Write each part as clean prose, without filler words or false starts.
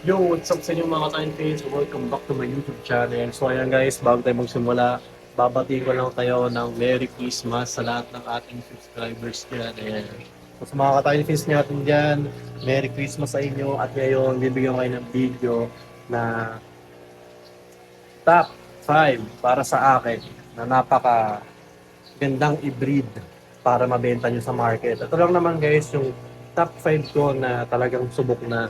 Yo, what's up sa inyo mga ka-Infinix? Welcome back to my YouTube channel. So ayan guys, bago tayo magsimula, babatiin ko lang kayo ng Merry Christmas sa lahat ng ating subscribers dyan. Ayan. So sa mga ka-Infinix natin dyan, Merry Christmas sa inyo at ngayon bibigyan ko kayo ng video na top 5 para sa akin na napaka gandang i-breed para mabenta nyo sa market. Ito lang naman guys yung top 5 ko na talagang subok na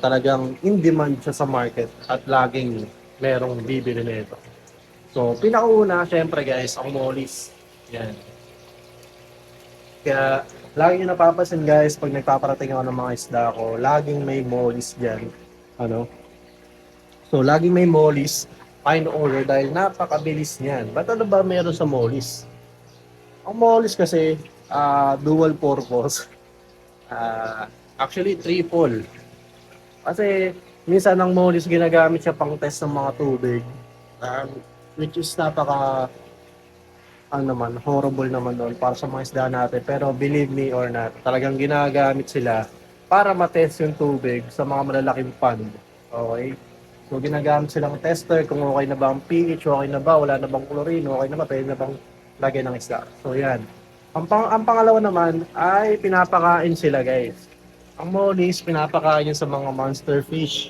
talagang in demand siya sa market at laging merong bibili nito. So, pinakauna, syempre guys, ang mollies. Yan. Kaya, lagi nyo napapansin guys, pag nagpaparating ako ng mga isda ko, laging may mollies dyan. Ano? So, laging may mollies, fine order dahil napakabilis niyan. Ba't ano ba meron sa mollies? Ang mollies kasi, dual purpose. Actually, triple. Kasi minsan ang mollies ginagamit siya pang test ng mga tubig. Um, which is napaka horrible naman doon para sa mga isda natin. Pero believe me or not, talagang ginagamit sila para matest yung tubig sa mga malalaking pond. Okay? So ginagamit silang tester kung okay na ba ang pH, okay na ba, wala na bang chlorine, okay na ba, pwede na bang lagay ng isda. So yan. Ang pangalawa naman ay pinapakain sila guys. Ang mollies, pinapakain yun sa mga monster fish.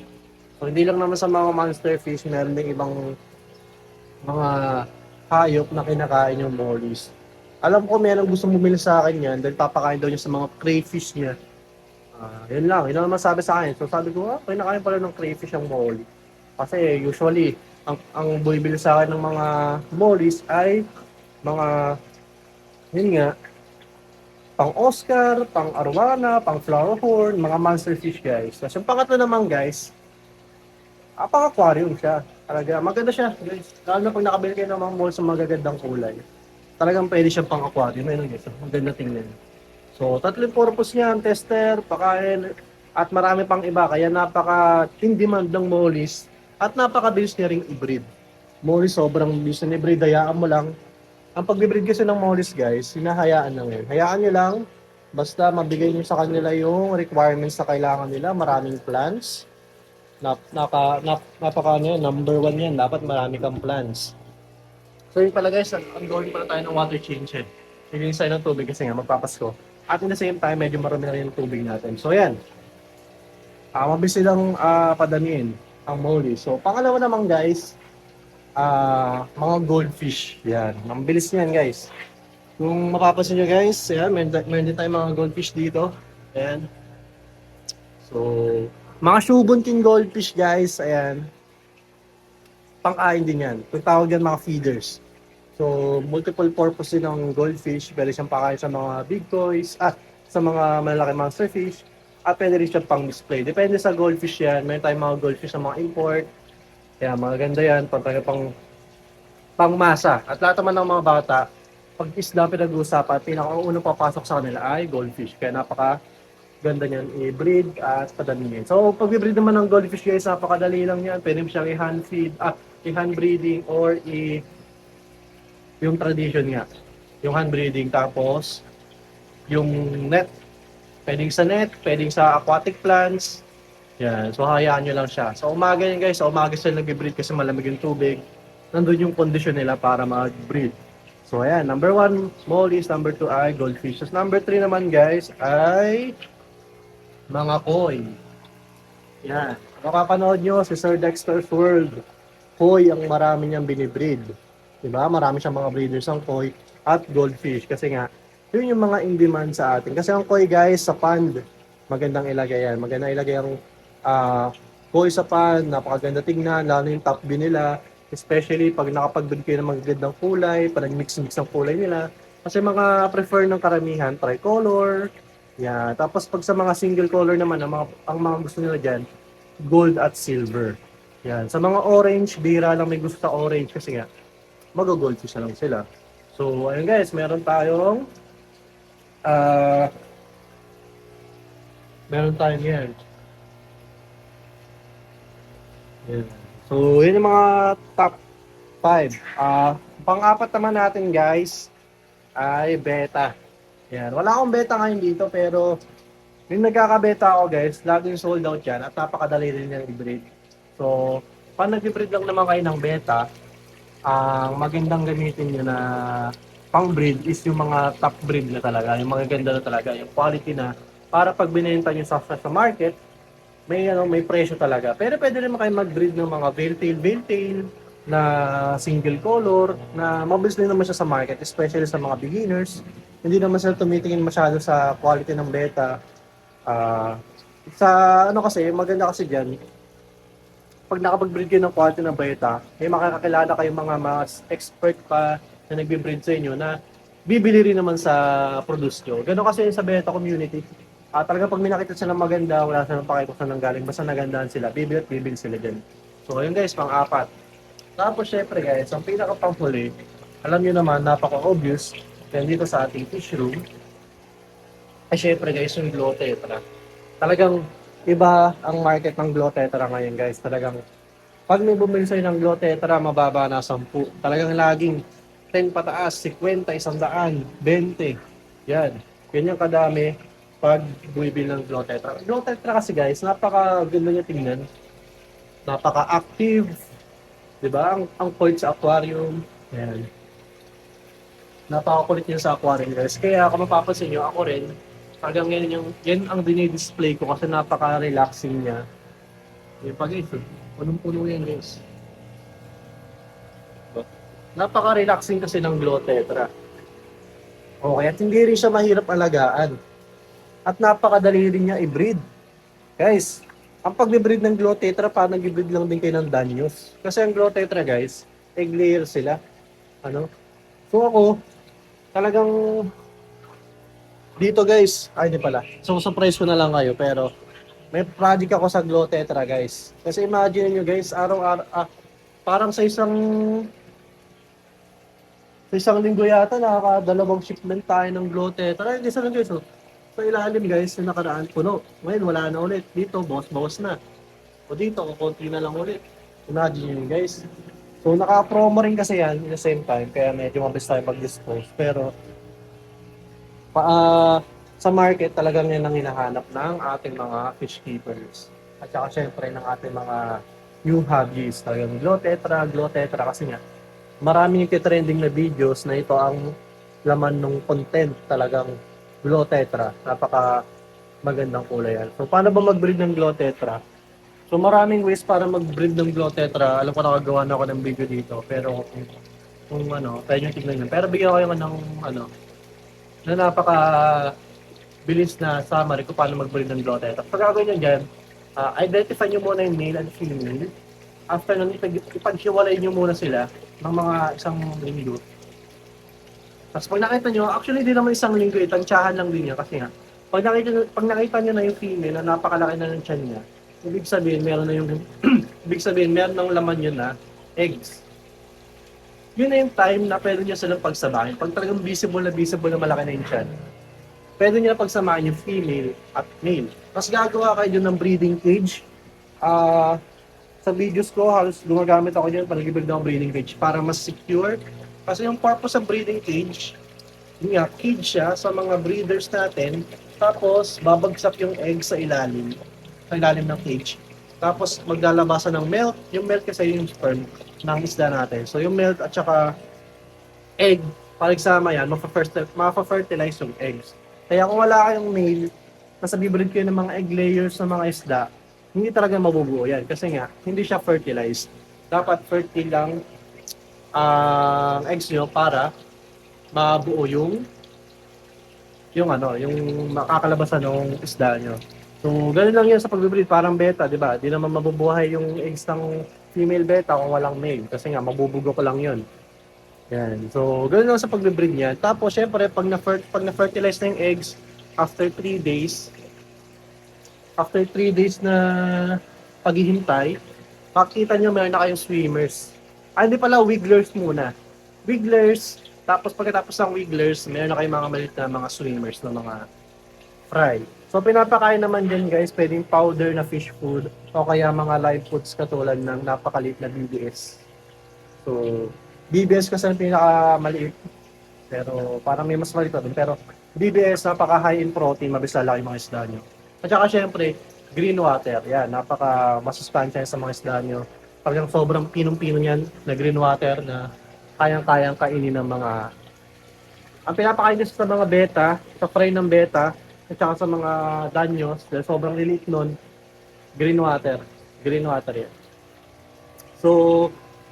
So hindi lang naman sa mga monster fish, meron ding ibang mga hayop na kinakain yung mollies. Alam ko meron gusto bumili sa akin yan dahil papakain daw niya sa mga crayfish niya. Yun lang, yun ang masabi sa akin. So sabi ko, kinakain pala ng crayfish ang molly. Kasi usually, ang bumibili sa akin ng mga mollies ay mga, yun nga, pang Oscar, pang Arwana, pang flower horn, mga monster fish guys. Tapos yung pangatlo naman guys, pang aquarium siya. Talaga, maganda siya guys. Lalo na pag nakabili kayo ng mga mall sa magagandang kulay. Talagang pwede siyang pang aquarium. Ayun guys, maganda tingnan. So, tatlong purpose niyan, tester, pakain, at marami pang iba. Kaya napaka in demand ng mollies at napakabilis niya ring i-breed. Mollies sobrang bilis na i-breed, hayaan mo lang. Ang pag-breed kasi ng mollies guys, hinahayaan lang yun. Hayaan nyo lang, basta mabigay nyo sa kanila yung requirements na kailangan nila, maraming plants, napaka ano yan, number one yan, dapat marami kang plants. So yun pala guys, ongoing pala tayo ng water change head. Yung side ng tubig kasi nga magpapasko. At in the same time, medyo marami na rin yung tubig natin. So yan, mabilis silang padamiin ang molly. So pangalawa naman guys, mga goldfish. Yan, ang bilis niyan guys. Kung mapapansin nyo guys, yan, meron din tayong mga goldfish dito. Ayan. So, mga Shubon King goldfish guys, ayan, pang-ain din yan. Kung tawag yan mga feeders. So, multiple purpose din ng goldfish. Pwede siyang pakain sa mga big toys, sa mga malalaki monster fish, at pwede rin siyang pang-display. Depende sa goldfish yan. Meron tayong mga goldfish na mga import. Kaya mga ganda yan, pang masa. At lahat naman ng mga bata, pag isda pinag-uusapan, pinakaunang papasok sa kanila ay goldfish. Kaya napaka ganda niyan i-breed at padamihin. So, pag i-breed naman ng goldfish guys, napakadali lang yan. Pwede mo siyang i-hand feed, i-hand breeding or yung tradition nga. Yung hand breeding tapos yung net. Pwedeng sa net, pwedeng sa aquatic plants. Yan. So, hayaan nyo lang siya. So, umaga yan guys. Sa umaga sila nag-breed kasi malamig yung tubig. Nandun yung condition nila para mag-breed. So, ayan. Number 1, mollies. Number 2 ay goldfish. So, number 3 naman guys ay mga koi. Yan. Makapanood nyo si Sir Dexter's World. Koi ang marami niyang binibreed. Diba? Marami siyang mga breeders ng koi at goldfish. Kasi nga, yun yung mga in demand sa atin. Kasi ang koi guys, sa pond, magandang ilagay yan. Magandang ilagay ang koi sa pond. Napakaganda tingnan. Lalo yung top view nila. Especially pag nakapag-breed kayo ng magagandang kulay, pag nag-mix-mix ng kulay nila. Kasi mga prefer ng karamihan, tricolor. Yeah. Tapos pag sa mga single color naman, ang mga gusto nila dyan, gold at silver. Yan. Sa mga orange, bira lang may gusto sa orange kasi nga, mag-goldfish na lang sila. So, ayun guys, ah, meron tayong yan. Yan. So, yun yung mga top 5. Pang-apat naman natin guys, ay beta. Yan. Wala akong beta ngayon dito pero Yung nagkakabeta ako guys, laging sold out yan at napakadali rin yan i-breed. So, pag nag-breed lang naman kayo ng beta, ang magandang gamitin nyo na pang breed is yung mga top breed na talaga, yung mga ganda na talaga, yung quality na para pag binenta nyo sa market, may presyo talaga. Pero pwede rin kayo mag-breed ng mga veil tail na single color na mabilis din naman siya sa market, especially sa mga beginners. Hindi naman sila tumitingin masyado sa quality ng beta. Ah, sa ano kasi, maganda kasi diyan, pag nakapag-breed kayo ng quality ng beta, may makakakilala kayong mga mas expert pa na nagbe-breed sa inyo na bibili rin naman sa produce nyo. Ganun kasi sa beta community. Talaga pag may nakita sila maganda, wala silang pakita kung saan nanggaling, basta nagandahan sila, bibili at bibili sila dyan. So, yun guys, pang-apat. Tapos, syempre guys, ang pinaka-panghuli, alam nyo naman, napaka-obvious, yan dito sa ating fish room, ay syempre guys, yung glow tetra. Talagang iba ang market ng glow tetra ngayon guys. Talagang pag may bumili sa'yo ng Glow Tetra, mababa na 10. Talagang laging 10 pataas, 50, 100, 20. Yan. Yan yung kadami pag bumibili ng Glow Tetra. Glow Tetra kasi guys, napaka-ganda niya tingnan. Napaka-active. Diba? Ang point sa aquarium. Yan. Napaka-kulit niya sa aquarium guys. Kaya kung mapapansin nyo, ako rin, talagang yan ang dinidisplay ko kasi napaka-relaxing niya. Yung pag ito, punong-puno yan guys. Napaka-relaxing kasi ng Glow Tetra. Okay, at hindi rin siya mahirap alagaan. At napakadali rin niya i-breed. Guys, ang pag-breed ng Glow Tetra, parang nag-breed lang din kayo ng Danyos. Kasi ang Glow Tetra guys, egg layer sila. Ano? So ako, talagang dito guys, ay di pala. So surprise ko na lang kayo, pero may project ako sa Glow Tetra guys. Kasi imagine nyo guys, araw-araw, parang sa isang linggo yata, nakakadalawang shipment tayo ng Glow Tetra. Hindi sa lang guys, oh. Sa ilalim guys, yung nakaraan puno. Ngayon, wala na ulit. Dito, bawas na. O dito, konti na lang ulit. Imagine yun guys. So, naka-promo rin kasi yan at the same time. Kaya medyo mabilis tayo mag-dispose. Pero, pa, sa market, talagang yan ang hinahanap ng ating mga fish keepers. At saka syempre ng ating mga new hobbies. Talagang Glow Tetra kasi nga maraming nagtitrending na videos na ito ang laman ng content talagang Glow Tetra. Napaka magandang kulay yan. So, paano ba mag-breed ng Glow Tetra? So, maraming ways para mag-breed ng Glow Tetra. Alam ko nakagawa na ako ng video dito. Pero kung ano, pwede nyo tignan yun. Pero bigyan ko kayo ng ano, na napaka bilis na summary kung paano mag-breed ng Glow Tetra. Pag gagawin nyo dyan, identify nyo muna yung male and female. After nun, ipaghiwalay nyo muna sila ng mga isang linggo. Tapos pag nakita nyo, actually di naman isang linggo, tansyahan lang din niya kasi nga, pag nakita nyo na yung female na napakalaki na ng tiyan niya, ibig sabihin meron na yung, ibig sabihin meron ng laman yun na eggs. Yun na yung time na pwede nyo silang pagsabahin. Pag talagang visible na malaki na yung tiyan, pwede nyo na pagsamahin yung female at male. Tapos gagawa kayo dun ng breeding cage. Sa videos ko, halos gumagamit ako dyan para nag-build ng breeding cage para mas secure. Kasi yung purpose sa breeding cage, yun nga, cage siya sa mga breeders natin. Tapos, babagsak yung egg sa ilalim ng cage. Tapos, maglalabasan ng milk. Yung milk kasi yung sperm ng isda natin. So, yung milk at saka egg, palagsama yan, mafa-fertilize yung eggs. Kaya kung wala kayong male, nasa bibreed kayo ng mga egg layers ng mga isda, hindi talaga mabubuo yan. Kasi nga, hindi siya fertilized. Dapat fertile lang ang eggs nyo para mabuo yung makakalabasan ng isda nyo. So, ganun lang yan sa pag-breed, parang beta, di ba? Di naman mabubuhay yung eggs ng female beta kung walang male. Kasi nga, mabubugo ko lang yun. Yan. So, ganun lang sa pag-breed niyan. Tapos, syempre, pag na-fertilize na yung eggs, after 3 days, na paghihintay, makikita nyo meron na kayong swimmers. Hindi pala, wigglers muna. Wigglers, tapos pagkatapos ng wigglers, meron na kayong mga maliit na mga swimmers na mga fry. So, pinapakain naman dyan guys, pwedeng powder na fish food o kaya mga live foods katulad ng napakaliit na BBS. So, BBS kasi ang pinakamaliit. Pero parang may mas maliit pa din. Pero BBS, napaka high in protein, mabis lalaki mga isda nyo. At saka syempre, green water. Yan, napaka masustansya sa mga isda nyo. Talagang sobrang pinong-pino niyan na green water na kayang-kayang kainin ng mga... Ang pinapakain nyo sa mga beta, sa fry ng beta, at saka sa mga danyos, dahil sobrang lilit nun, green water. Green water yan. So,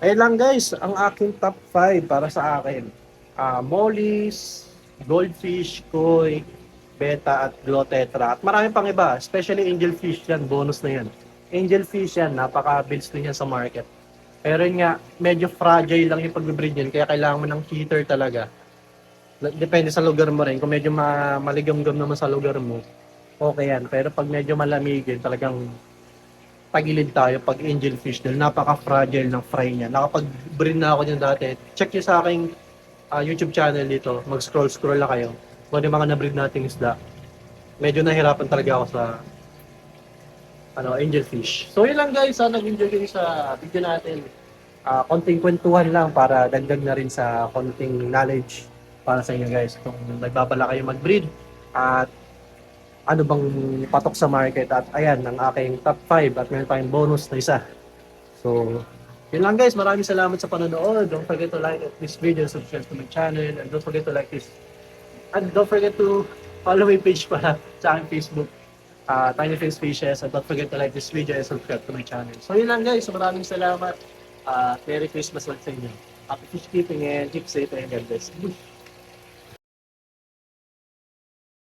ayun lang guys, ang aking top 5 para sa akin. Mollies, goldfish, koi, beta at glotetra. At marami pang iba, especially angelfish yan, bonus na yan. Angelfish yan, napaka-builds din yan sa market. Pero yun nga, medyo fragile lang yung pag-breed yan, kaya kailangan mo ng heater talaga. Depende sa lugar mo rin. Kung medyo maligam-gam naman sa lugar mo, okay yan. Pero pag medyo malamigin, talagang tagilid tayo pag angelfish dahil napaka-fragile ng fry niya. Nakapag-breed na ako niyan dati. Check nyo sa aking YouTube channel dito. Mag-scroll lang kayo. Kung ano yung mga na-breed nating isda. Medyo nahirapan talaga ako sa angelfish. So yun lang guys. Nag-enjoy kayo sa video natin. Konting kwentuhan lang para dagdag na rin sa konting knowledge para sa inyo guys. Kung nagbabala kayo mag-breed at ano bang patok sa market at ayan ang aking top 5 at meron tayong bonus na isa. So, yun lang guys. Maraming salamat sa panonood. Don't forget to like this video, subscribe to my channel, and don't forget to like this. And don't forget to follow my page pala sa aking Facebook, Tiny Fins Fishes, and don't forget to like this video and subscribe to my channel. So, yun lang guys. Maraming salamat. Merry Christmas ulit sa inyo. Happy fish keeping and keep safe and God bless.